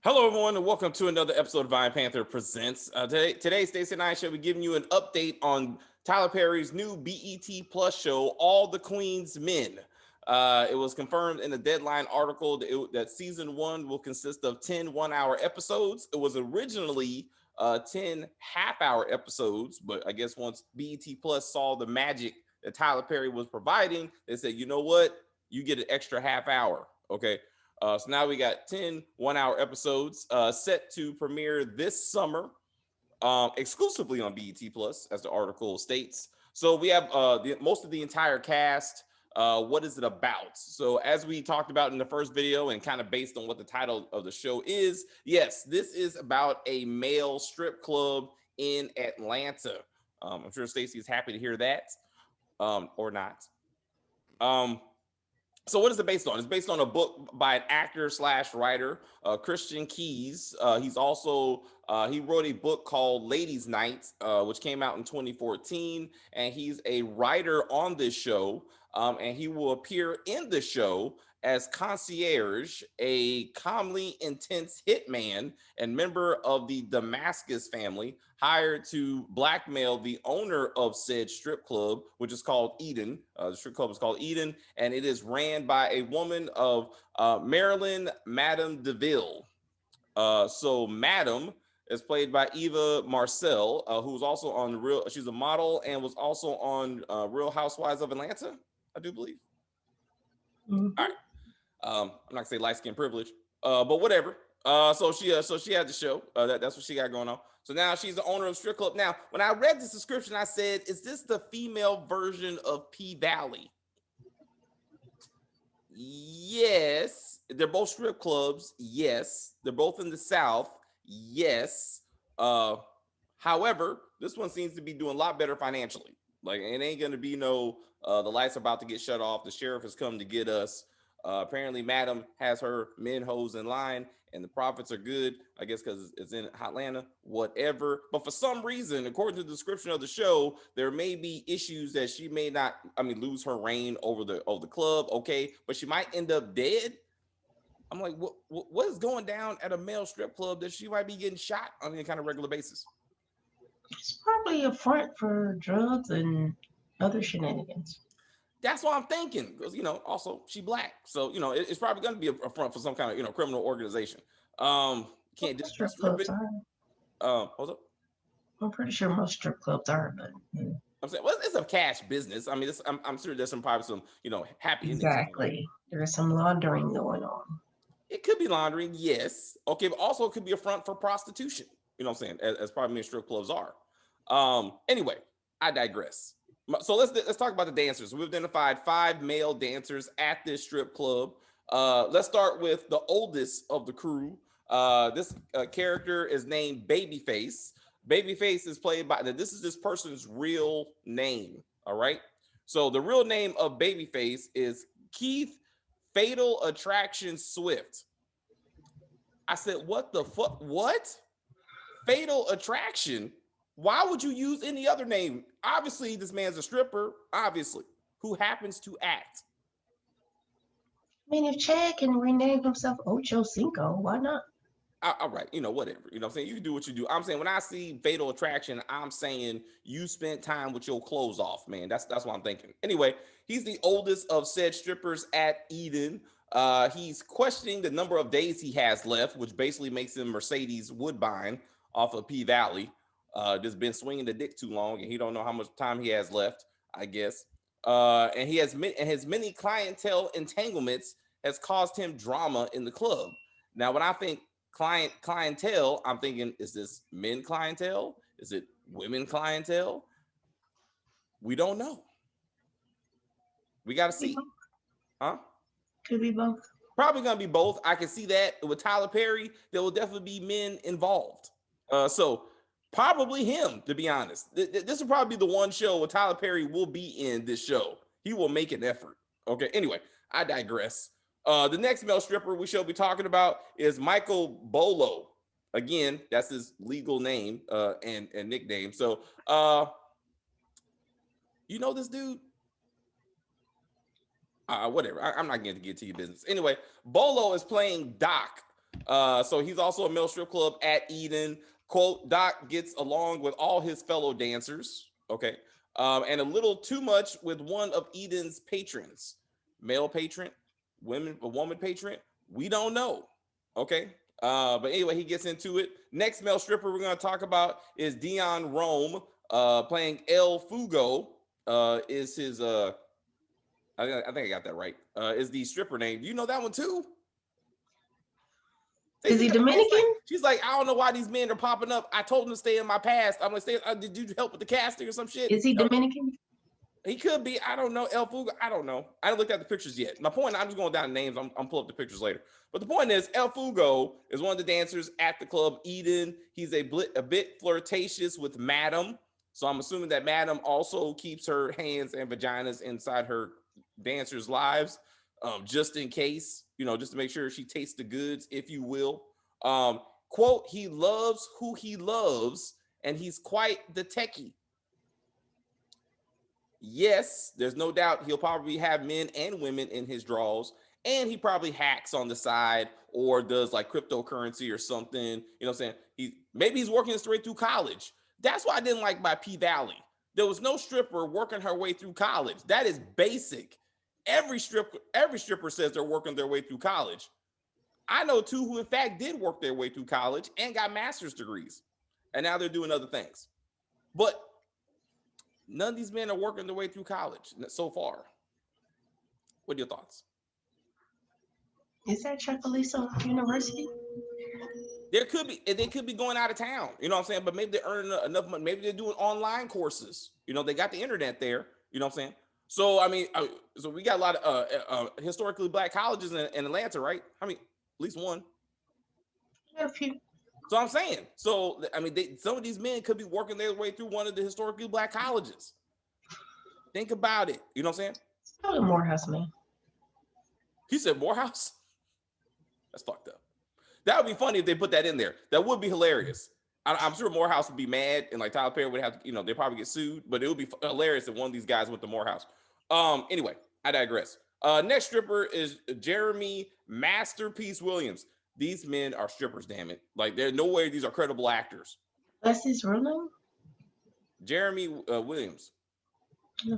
Hello, everyone, and welcome to another episode of Vine Panther Presents. Today, Stacey and I shall be giving you an update on Tyler Perry's new BET Plus show, All the Queen's Men. It was confirmed in a Deadline article that season one will consist of 10 one-hour episodes. It was originally 10 half-hour episodes, but I guess once BET Plus saw the magic that Tyler Perry was providing, they said, you know what? You get an extra half hour, okay? So now we got 10 one-hour episodes set to premiere this summer, exclusively on BET Plus, as the article states. So we have most of the entire cast. What is it about? So as we talked about in the first video and kind of based on what the title of the show is, yes, this is about a male strip club in Atlanta. I'm sure Stacey is happy to hear that, or not. So what is it based on? It's based on a book by an actor slash writer, Christian Keys. He's also he wrote a book called Ladies Night, which came out in 2014, and he's a writer on this show. And he will appear in the show as Concierge, a calmly intense hitman and member of the Damascus family, hired to blackmail the owner of said strip club, which is called Eden. The strip club is called Eden, and it is ran by a woman of Marilyn Madame DeVille. So Madam is played by Eva Marcel, who's also on Real. She's a model and was also on Real Housewives of Atlanta, I do believe. Mhm. All right. I'm not gonna say light skin privilege, but whatever. So she had the show. That's what she got going on. So now she's the owner of strip club. Now, when I read this description, I said, "Is this the female version of P Valley?" Yes, they're both strip clubs. Yes, they're both in the South. Yes. Uh, However, this one seems to be doing a lot better financially. Like it ain't gonna be no the lights are about to get shut off. The sheriff has come to get us. Apparently, Madam has her men hoes in line, and the profits are good. I guess because it's in Atlanta, whatever. But for some reason, according to the description of the show, there may be issues that she may not. I mean, lose her reign over the club. Okay, but she might end up dead. I'm like, what is going down at a male strip club that she might be getting shot on any kind of regular basis? It's probably a front for drugs and other shenanigans. That's what I'm thinking. Because also she black, so it's probably going to be a front for some kind of criminal organization. Can't Most just strip strip clubs it. are. Hold up. I'm pretty sure most strip clubs are, but I'm saying, well, it's a cash business. I mean, I'm sure there's probably some happy endings going on. exactly. There's some laundering going on. It could be laundering, yes. Okay, but also it could be a front for prostitution. You know what I'm saying? As probably many strip clubs are. Anyway, I digress. So let's talk about the dancers. We've identified 5 male dancers at this strip club. Let's start with the oldest of the crew. This character is named Babyface. Babyface is played by this is this person's real name. All right. So the real name of Babyface is Keith Fatal Attraction Swift. I said, what the fuck? What? Fatal Attraction? Why would you use any other name? Obviously, this man's a stripper, obviously, who happens to act. I mean, if Chad can rename himself Ocho Cinco, why not? All right, whatever. You know what I'm saying? You can do what you do. I'm saying when I see Fatal Attraction, I'm saying you spent time with your clothes off, man. That's what I'm thinking. Anyway, he's the oldest of said strippers at Eden. He's questioning the number of days he has left, which basically makes him Mercedes Woodbine off of P Valley. Just been swinging the dick too long, and he don't know how much time he has left, I guess. And his many clientele entanglements has caused him drama in the club. Now, when I think clientele, I'm thinking, is this men clientele? Is it women clientele? We don't know. We got to Could be see, both. huh? Could be both. Probably gonna be both. I can see that with Tyler Perry. There will definitely be men involved. So probably him, to be honest. This will probably be the one show where Tyler Perry will be in this show. He will make an effort. Okay. Anyway, I digress. The next male stripper we shall be talking about is Michael Bolo. Again, that's his legal name and nickname. So you know this dude? Whatever. I'm not going to get to your business. Anyway, Bolo is playing Doc, So he's also a male strip club at Eden. Quote, Doc gets along with all his fellow dancers. Okay. And a little too much with one of Eden's patrons. Male patron, a woman patron. We don't know. Okay. But anyway, he gets into it. Next male stripper we're going to talk about is Dion Rome, playing El Fugo. Is his I think I got that right. Is the stripper name? Do you know that one too? Is he Dominican? She's like, I don't know why these men are popping up. I told them to stay in my past. I'm gonna stay. Did you help with the casting or some shit? Is he Dominican? He could be. I don't know. El Fugo. I don't know. I haven't looked at the pictures yet. My point. I'm just going down names. I'm pull up the pictures later. But the point is, El Fugo is one of the dancers at the club Eden. He's a bit flirtatious with Madam. So I'm assuming that Madam also keeps her hands and vaginas inside her dancers' lives, just in case, just to make sure she tastes the goods, if you will. Quote, he loves who he loves, and he's quite the techie. Yes, there's no doubt he'll probably have men and women in his draws, and he probably hacks on the side or does like cryptocurrency or something. You know what I'm saying? Maybe he's working his way through college. That's why I didn't like by P Valley. There was no stripper working her way through college. That is basic. Every stripper says they're working their way through college. I know two who in fact did work their way through college and got master's degrees, and now they're doing other things. But none of these men are working their way through college so far. What are your thoughts? Is that Chuckalisa University? They could be going out of town. You know what I'm saying? But maybe they're earning enough money. Maybe they're doing online courses. They got the internet there. You know what I'm saying? So, I mean, so we got a lot of historically black colleges in Atlanta, right? I mean, at least one. A few. So I'm saying, I mean, some of these men could be working their way through one of the historically black colleges. Think about it. You know what I'm saying? It's probably Morehouse, man. He said Morehouse? That's fucked up. That would be funny if they put that in there. That would be hilarious. I'm sure Morehouse would be mad, and like Tyler Perry would have to, they probably get sued, but it would be hilarious if one of these guys went to Morehouse. Anyway, I digress. Next stripper is Jeremy Masterpiece Williams. These men are strippers, damn it. Like, there's no way these are credible actors. That's his real name? Jeremy Williams. Yeah.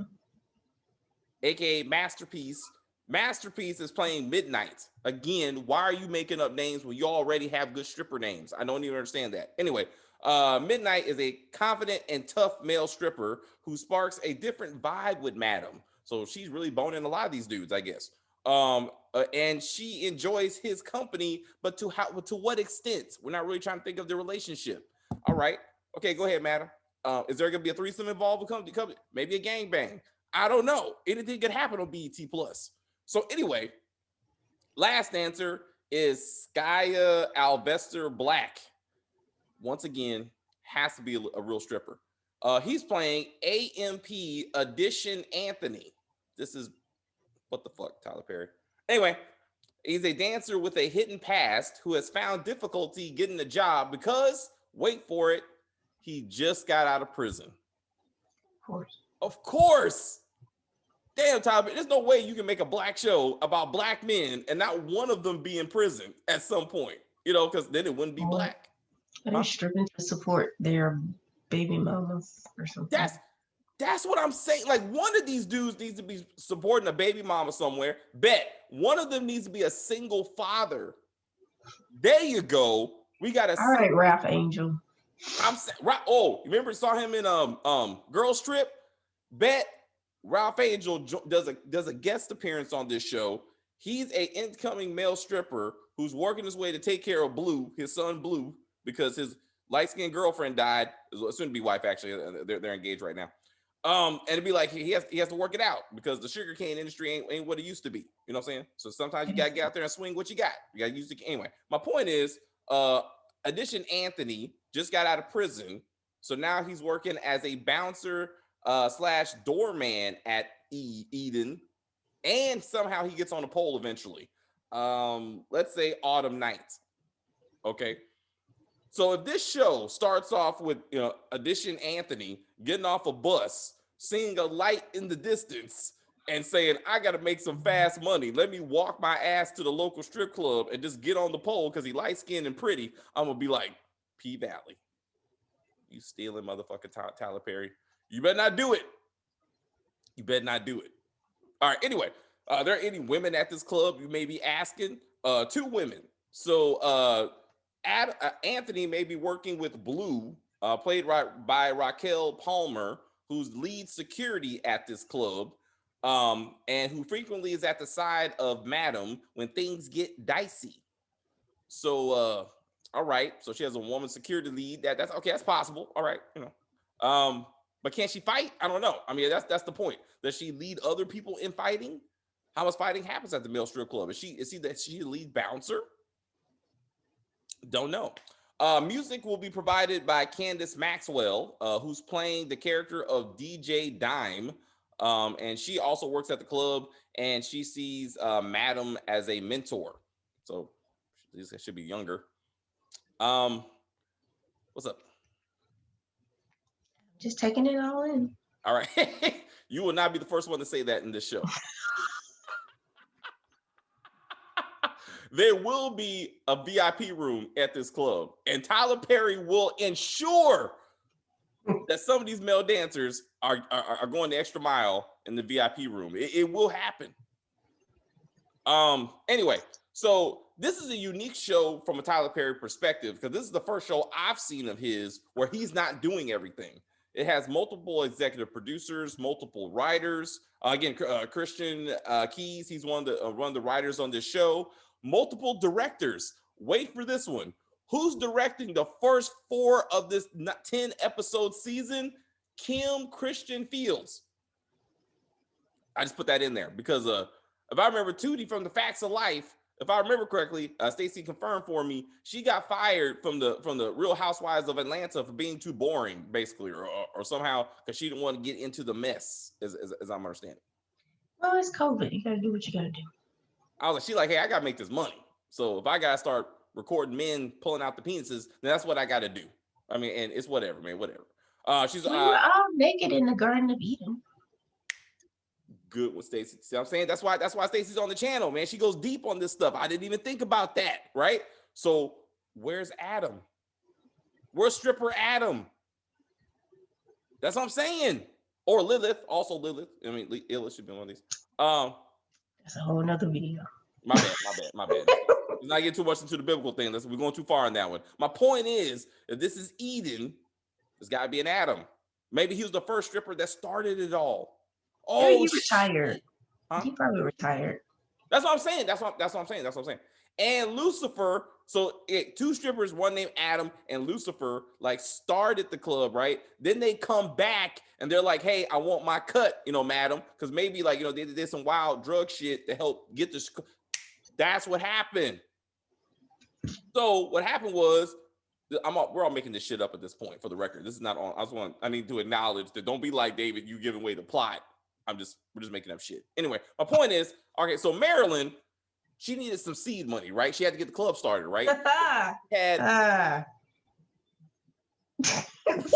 AKA Masterpiece. Masterpiece is playing Midnight. Again, why are you making up names when you already have good stripper names? I don't even understand that. Anyway, Midnight is a confident and tough male stripper who sparks a different vibe with Madam. So she's really boning a lot of these dudes, I guess. And she enjoys his company, but to what extent? We're not really trying to think of the relationship. All right. Okay, go ahead, Madam. Is there gonna be a threesome involved with company? Maybe a gangbang. I don't know. Anything could happen on BET Plus. So anyway, last answer is Skya Alvester Black. Once again, has to be a real stripper. He's playing AMP Edition Anthony. This is what the fuck, Tyler Perry. Anyway, he's a dancer with a hidden past who has found difficulty getting a job because, wait for it, he just got out of prison. Of course. Of course. Damn, Tyler, there's no way you can make a black show about black men and not one of them be in prison at some point, because then it wouldn't be black. They're stripping to support their baby mamas or something. That's what I'm saying. Like, one of these dudes needs to be supporting a baby mama somewhere. Bet one of them needs to be a single father. There you go. We got all right, Ralph Angel. I'm right. Oh, remember saw him in Girls Trip? Bet Ralph Angel does a guest appearance on this show. He's a incoming male stripper who's working his way to take care of Blue, his son Blue, because his light-skinned girlfriend died. Soon to be wife, actually. They're engaged right now. And it'd be like he has to work it out because the sugarcane industry ain't what it used to be. You know what I'm saying? So sometimes you gotta get out there and swing what you got. You gotta use it anyway. My point is, Edition Anthony just got out of prison, so now he's working as a bouncer / doorman at Eden, and somehow he gets on a pole eventually. Let's say Autumn Night. Okay. So if this show starts off with Edition Anthony getting off a bus, seeing a light in the distance, and saying, I got to make some fast money. Let me walk my ass to the local strip club and just get on the pole because he light skinned and pretty. I'm going to be like, P Valley, you stealing motherfucking Tyler Perry. You better not do it. You better not do it. All right. Anyway, are there any women at this club? You may be asking. 2 women. So Anthony may be working with Blue, played by Raquel Palmer, who's lead security at this club, and who frequently is at the side of Madam when things get dicey. So, all right. So she has a woman security lead. That's okay. That's possible. All right. But can she fight? I don't know. I mean, that's the point. Does she lead other people in fighting? How much fighting happens at the male strip club? Is she the lead bouncer? Don't know. Music will be provided by Candace Maxwell, who's playing the character of DJ Dime. And she also works at the club, and she sees Madam as a mentor. So she should be younger. What's up? Just taking it all in. All right. You will not be the first one to say that in this show. There will be a VIP room at this club, and Tyler Perry will ensure that some of these male dancers are going the extra mile in the VIP room. It will happen. Anyway, so this is a unique show from a Tyler Perry perspective because this is the first show I've seen of his where he's not doing everything. It has multiple executive producers, multiple writers. Again, Christian Keys, he's one of the writers on this show. Multiple directors. Wait for this one. Who's directing the first 4 of this 10 episode season? Kim Christian Fields. I just put that in there because if I remember Tootie from The Facts of Life, if I remember correctly, Stacey confirmed for me, she got fired from the Real Housewives of Atlanta for being too boring, basically, or somehow because she didn't want to get into the mess, as I'm understanding. Well, it's COVID. You gotta do what you gotta do. I was like, she like, hey, I gotta make this money. So if I gotta start recording men pulling out the penises, then that's what I gotta do. I mean, and it's whatever, man, whatever. She's We were all naked in the Garden of Eden. Good with Stacey. See what I'm saying? That's why Stacey's on the channel, man. She goes deep on this stuff. I didn't even think about that, right? So where's Adam? Where's stripper Adam? That's what I'm saying. Or Lilith, also Lilith. I mean, Lilith should be one of these. That's a whole nother video. My bad. Let's not get too much into the biblical thing. We're going too far on that one. My point is, if this is Eden, there's got to be an Adam. Maybe he was the first stripper that started it all. Oh, yeah, he retired. Huh? He probably retired. That's what I'm saying. That's what I'm saying. And Lucifer, so 2 strippers, one named Adam and Lucifer, like started the club, right? Then they come back and they're like, hey, I want my cut, madam. Because maybe like, they did some wild drug shit to help get this. That's what happened. So what happened was, we're all making this shit up at this point for the record. This is not on. I need to acknowledge that. Don't be like David, you giving away the plot. We're just making up shit. Anyway, my point is, okay, so Marilyn, she needed some seed money, right? She had to get the club started, right?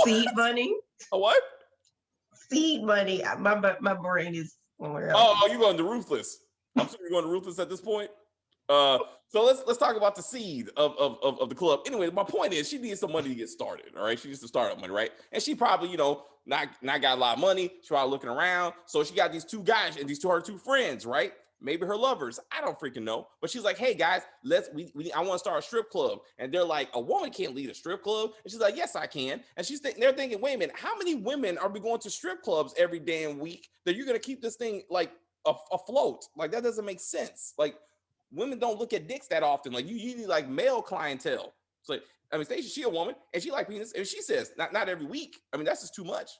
Seed money. A what? Seed money. My brain is somewhere else. Oh, you going to Ruthless? I'm sure you're going to Ruthless at this point. So let's talk about the seed of the club. Anyway, my point is she needs some money to get started. All right, she needs to start up money, right? And she probably, not got a lot of money. She's probably looking around. So she got these 2 guys and these her 2 friends, right? Maybe her lovers. I don't freaking know. But she's like, hey guys, I want to start a strip club. And they're like, a woman can't lead a strip club. And she's like, yes, I can. And they're thinking, wait a minute, how many women are we going to strip clubs every damn week that you're gonna keep this thing like afloat? Like that doesn't make sense. Like women don't look at dicks that often. Like you need like male clientele. It's like, I mean, Stacey, she a woman and she like penis. And she says, not every week. I mean, that's just too much.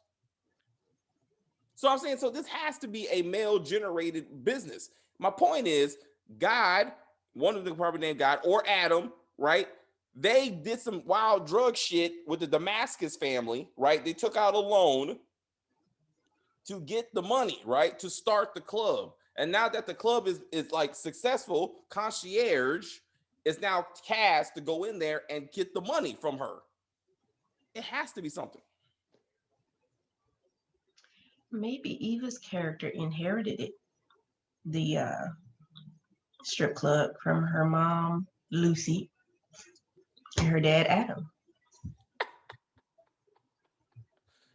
So I'm saying, so this has to be a male generated business. My point is, God, one of them probably named God or Adam, right? They did some wild drug shit with the Damascus family, right? They took out a loan to get the money, right? To start the club. And now that the club is like successful, Concierge is now cast to go in there and get the money from her. It has to be something. Maybe Eva's character inherited it, the strip club from her mom, Lucy, and her dad, Adam.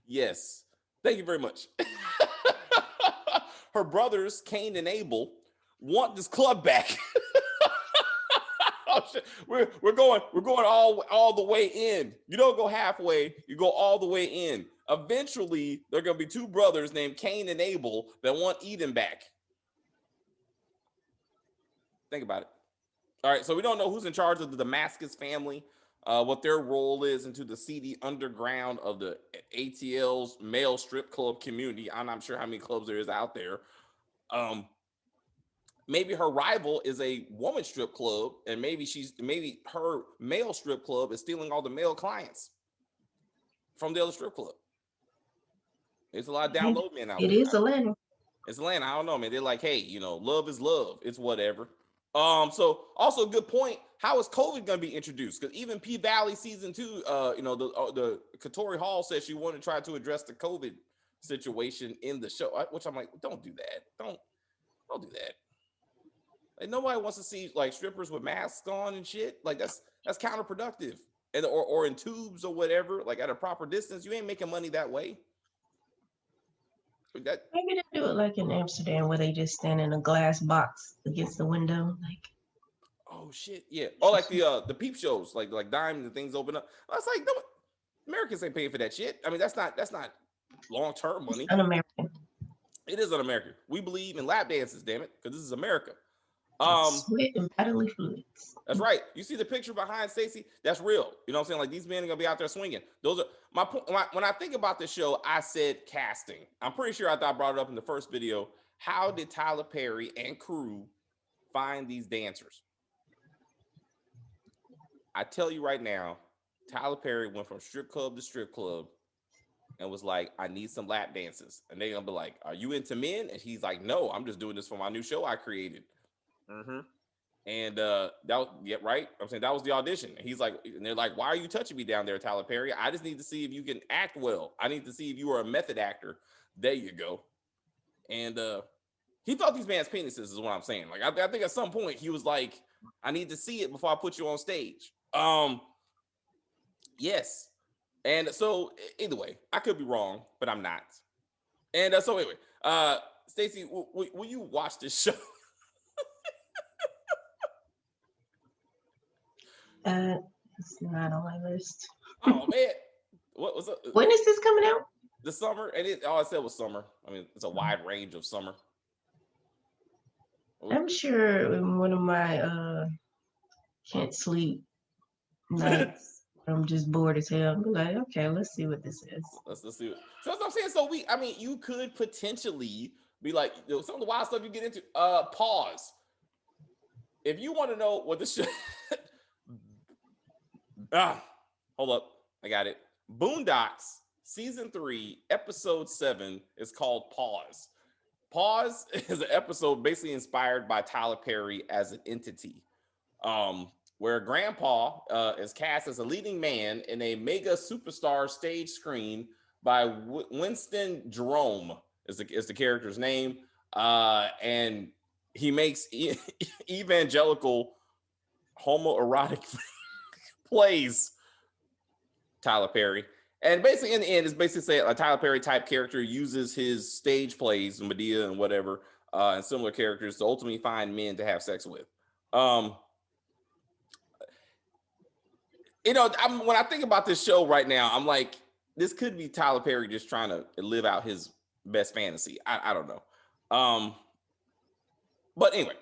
Yes. Thank you very much. Her brothers, Cain and Abel, want this club back. Oh, shit. We're going all the way in. You don't go halfway, you go all the way in. Eventually, there are gonna be two brothers named Cain and Abel that want Eden back. Think about it. All right, so we don't know who's in charge of the Damascus family, what their role is into the seedy underground of the ATL's male strip club community. I'm not sure how many clubs there is out there. Maybe her rival is a woman strip club, and maybe her male strip club is stealing all the male clients from the other strip club. There's a lot of download men out It there. is Atlanta. It's Atlanta. I don't know, man. They're like, hey, love is love. It's whatever. So also a good point. How is COVID going to be introduced? Because even P Valley season 2, the Katori Hall said she wanted to try to address the COVID situation in the show, which I'm like, don't do that. Don't do that. Like, nobody wants to see like strippers with masks on and shit. Like that's counterproductive. And or in tubes or whatever, like at a proper distance. You ain't making money that way. Maybe they do it like in Amsterdam where they just stand in a glass box against the window. Like, oh shit, yeah. Or like the peep shows, like dimes and things open up. I was like, no, Americans ain't paying for that shit. I mean, that's not long-term money. It's un-American. It is un-American. We believe in lap dances, damn it, because this is America. Sweat and bodily fluids. That's right. You see the picture behind Stacey? That's real. You know what I'm saying? Like these men are gonna be out there swinging. Those are my point. When I think about the show, I said casting. I'm pretty sure I brought it up in the first video. How did Tyler Perry and crew find these dancers? I tell you right now, Tyler Perry went from strip club to strip club and was like, I need some lap dances. And they're gonna be like, are you into men? And he's like, no, I'm just doing this for my new show I created. And that was, yeah, right. I'm saying that was the audition. And he's like, and they're like, why are you touching me down there, Tyler Perry? I just need to see if you can act well. I need to see if you are a method actor. There you go. And he felt these man's penises, is what I'm saying. Like I think at some point he was like, I need to see it before I put you on stage. Yes. And so either way, I could be wrong, but I'm not. And so anyway, Stacey, will you watch this show? It's not on my list. Oh man, what was it? When is this coming out? The summer, and all I said was summer. I mean, it's a wide range of summer. I'm sure in one of my can't sleep nights, I'm just bored as hell. I'm like, okay, let's see what this is. Let's see. So that's what I'm saying. So you could potentially be like, some of the wild stuff you get into. Pause. If you want to know what this show, hold up, I got it. Boondocks season 3, episode 7 is called Pause. Pause is an episode basically inspired by Tyler Perry as an entity, where Grandpa is cast as a leading man in a mega superstar stage screen by Winston Jerome is the character's name, and he makes evangelical homoerotic plays. Tyler Perry. And basically, in the end, it's basically saying a Tyler Perry type character uses his stage plays, Medea and whatever, and similar characters to ultimately find men to have sex with. When I think about this show right now, I'm like, this could be Tyler Perry just trying to live out his best fantasy. I don't know. But anyway,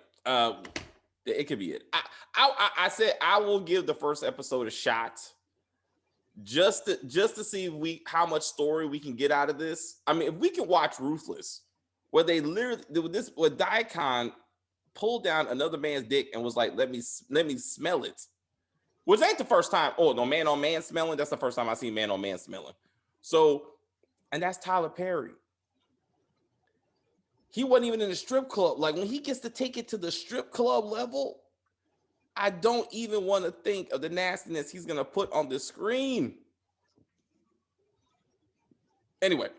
it could be it. I said I will give the first episode a shot. Just to see how much story we can get out of this. I mean, if we can watch Ruthless, where they literally where Daikon pulled down another man's dick and was like, let me smell it, which ain't the first time. Oh no, man on man smelling. That's the first time I seen man on man smelling. So, and that's Tyler Perry. He wasn't even in the strip club. Like when he gets to take it to the strip club level, I don't even want to think of the nastiness he's gonna put on the screen. Anyway,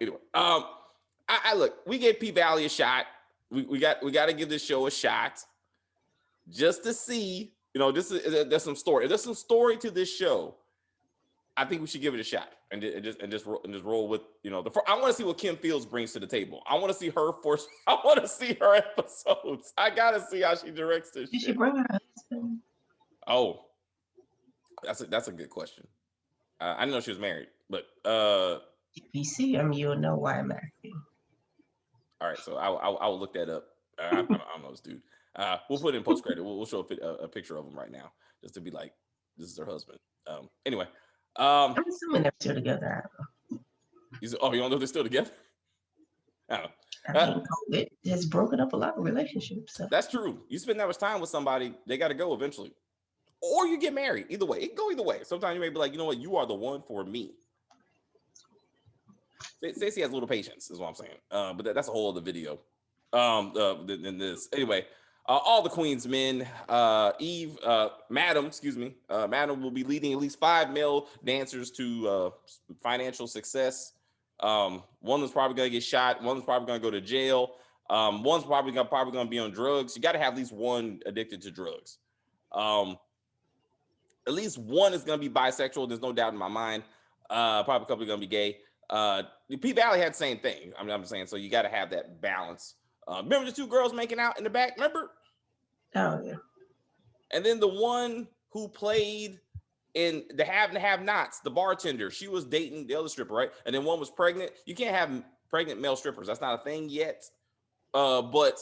I look, we gave P Valley a shot. We got to give this show a shot just to see. There's some story. If there's some story to this show, I think we should give it a shot and just roll with I want to see what Kim Fields brings to the table. I want to see her force. I want to see her episodes. I gotta see how she directs this. Did she bring her husband? Oh, that's a good question. I didn't know she was married, but if you see him, you'll know why I'm asking. All right, so I will look that up. I don't know this dude. We'll put it in post credit. We'll show a picture of him right now, just to be like, this is her husband. Anyway, I'm assuming they're still together. I don't know. You don't know they're still together? I don't know. I mean, COVID has broken up a lot of relationships. So. That's true. You spend that much time with somebody, they got to go eventually, or you get married. Either way, it can go either way. Sometimes you may be like, you know what, you are the one for me. Stacey has a little patience, is what I'm saying. But that's a whole other video. Than this. Anyway, all the Queen's men, Madam will be leading at least 5 male dancers to financial success. One is probably gonna get shot. One is probably gonna go to jail. One's probably gonna be on drugs. You got to have at least one addicted to drugs. At least one is gonna be bisexual. There's no doubt in my mind. Probably a couple are gonna be gay. P Valley had the same thing. I'm saying, so you got to have that balance. Remember the 2 girls making out in the back? Remember? Oh yeah. And then the one who played in the Have and Have Nots, the bartender, she was dating the other stripper, right? And then one was pregnant. You can't have pregnant male strippers. That's not a thing yet. But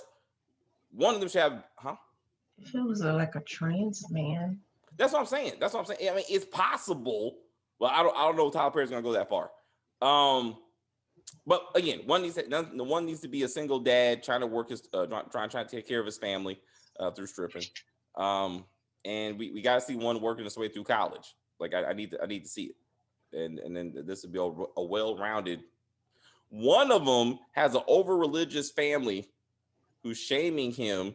one of them should have, If it was like a trans man. That's what I'm saying. I mean, it's possible, but I don't know if Tyler Perry's gonna go that far. But again, one needs to be a single dad trying to work his trying to take care of his family through stripping. And we got to see one working his way through college. Like I need to see it, and then this would be a well-rounded. One of them has an over-religious family who's shaming him,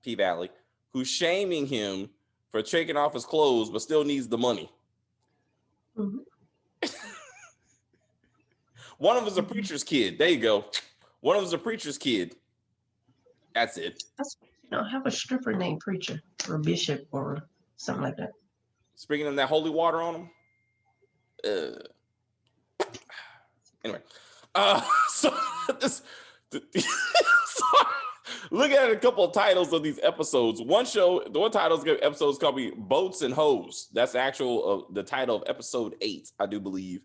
P Valley, who's shaming him for taking off his clothes but still needs the money. Mm-hmm. One of them is a preacher's kid. There you go. One of them is a preacher's kid. That's it. Have a stripper named Preacher or Bishop or something like that. Sprinkling that holy water on them. Anyway, so look at a couple of titles of these episodes. One title episodes called me Boats and Hoes. That's the actual the title of episode 8, I do believe.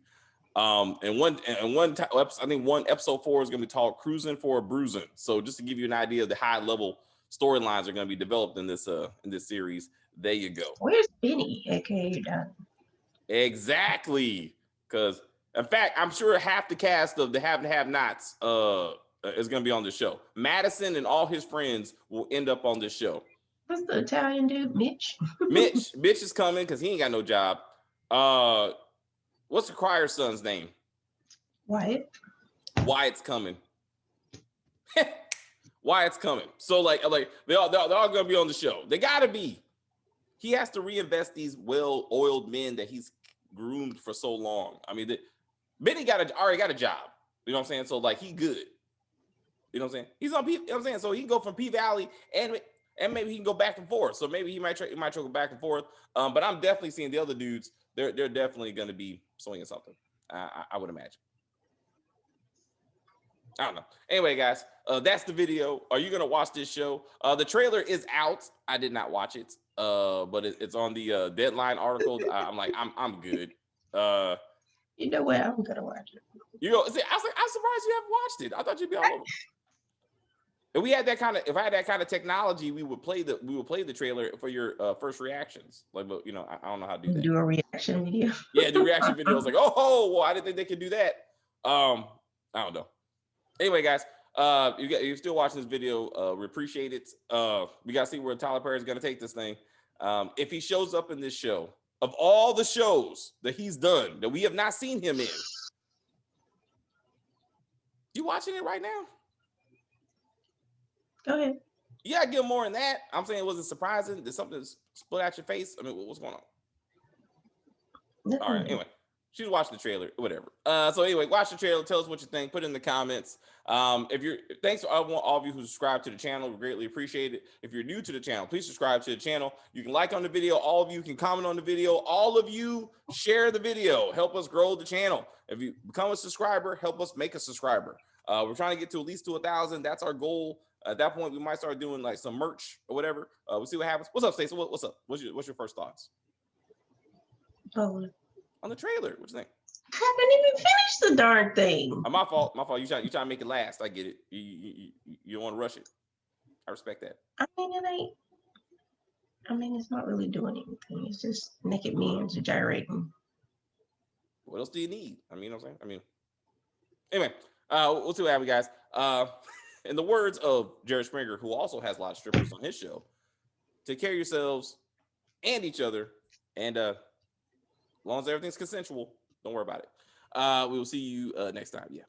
I think one episode 4 is going to be called Cruising for a Bruising. So just to give you an idea of the high level storylines are going to be developed in this series. There you go. Where's Benny, aka Don? Exactly, because in fact, I'm sure half the cast of the Have and Have Nots is going to be on the show. Madison and all his friends will end up on this show. What's the Italian dude, Mitch? Mitch is coming because he ain't got no job. What's the choir son's name? Wyatt. Wyatt's coming. Wyatt's coming. So like they're all gonna be on the show. They gotta be. He has to reinvest these well-oiled men that he's groomed for so long. I mean, Benny already got a job. You know what I'm saying? So like he good. You know what I'm saying? He's on P. You know what I'm saying? So he can go from P Valley and maybe he can go back and forth. So maybe he might try go back and forth. But I'm definitely seeing the other dudes. They're definitely going to be swinging something. I would imagine. I don't know. Anyway, guys, that's the video. Are you going to watch this show? The trailer is out. I did not watch it, but it's on the Deadline article. I'm like, I'm good. You know what? I'm going to watch it. You know, see, I was like, I'm surprised you haven't watched it. I thought you'd be all over. If I had that kind of technology, we would play the trailer for your first reactions. Like, but I don't know how to do that. Do a reaction video. Yeah, do reaction videos. Like, well, I didn't think they could do that. I don't know. Anyway, guys, you're still watching this video. We appreciate it. We gotta see where Tyler Perry is gonna take this thing. If he shows up in this show, of all the shows that he's done that we have not seen him in, you watching it right now? Go ahead. You gotta give more than that. I'm saying, was it surprising? Did something split out your face? I mean, what's going on? Nothing. All right. Anyway, She's watching the trailer, whatever. So anyway, watch the trailer. Tell us what you think. Put it in the comments. Thanks to all of you who subscribe to the channel. We greatly appreciate it. If you're new to the channel, please subscribe to the channel. You can like on the video. All of you can comment on the video. All of you share the video. Help us grow the channel. If you become a subscriber, help us make a subscriber. We're trying to get to at least 1,000. That's our goal. At that point, we might start doing like some merch or whatever. We'll see what happens. What's up, Stacey? What's up? What's your first thoughts on the trailer? What you think? I haven't even finished the darn thing. My fault. My fault. You trying to make it last. I get it. You don't want to rush it. I respect that. I mean, it's not really doing anything. It's just naked men gyrating. What else do you need? I mean, you know what I'm saying? I mean, anyway, we'll see what happens, guys. In the words of Jerry Springer, who also has a lot of strippers on his show, take care of yourselves and each other. And as long as everything's consensual, don't worry about it. We will see you next time. Yeah.